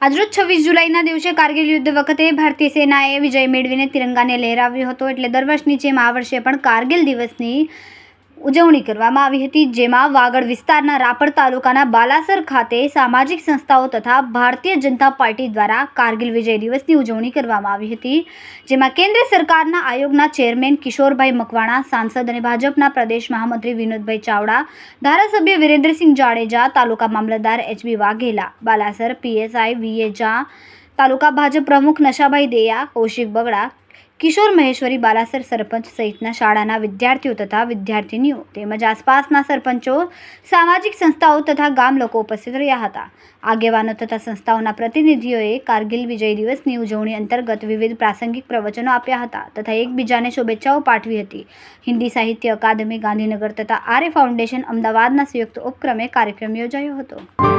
આજરોજ 26 જુલાઈના દિવસે કારગિલ યુદ્ધ વખતે ભારતીય સેનાએ વિજય મેળવીને તિરંગાને લહેરાવ્યો હતો. એટલે દર વર્ષની જેમ આ વર્ષે પણ કારગિલ દિવસની ઉજવણી કરવામાં આવી હતી, જેમાં વાગડ વિસ્તારના રાપર તાલુકાના બાલાસર ખાતે સામાજિક સંસ્થાઓ તથા ભારતીય જનતા પાર્ટી દ્વારા કારગિલ વિજય દિવસની ઉજવણી કરવામાં આવી હતી. જેમાં કેન્દ્ર સરકારના આયોગના ચેરમેન કિશોરભાઈ મકવાણા, સાંસદ અને ભાજપના પ્રદેશ મહામંત્રી વિનોદભાઈ ચાવડા, ધારાસભ્ય વિરેન્દ્રસિંહ જાડેજા, તાલુકા મામલતદાર એચ.બી. વાઘેલા, બાલાસર પીએસઆઈ વી.એ. ઝા, તાલુકા ભાજપ પ્રમુખ નશાભાઈ દેયા, કૌશિક બગડા, કિશોર મહેશ્વરી, બાલાસર સરપંચ સહિતના શાળાના વિદ્યાર્થીઓ તથા વિદ્યાર્થીનીઓ તેમજ આસપાસના સરપંચો, સામાજિક સંસ્થાઓ તથા ગામ લોકો ઉપસ્થિત રહ્યા હતા. આગેવાનો તથા સંસ્થાઓના પ્રતિનિધિઓએ કારગિલ વિજય દિવસની ઉજવણી અંતર્ગત વિવિધ પ્રાસંગિક પ્રવચનો આપ્યા હતા તથા એકબીજાને શુભેચ્છાઓ પાઠવી હતી. હિન્દી સાહિત્ય અકાદમી ગાંધીનગર તથા આર્ય ફાઉન્ડેશન અમદાવાદના સંયુક્ત ઉપક્રમે કાર્યક્રમ યોજાયો હતો.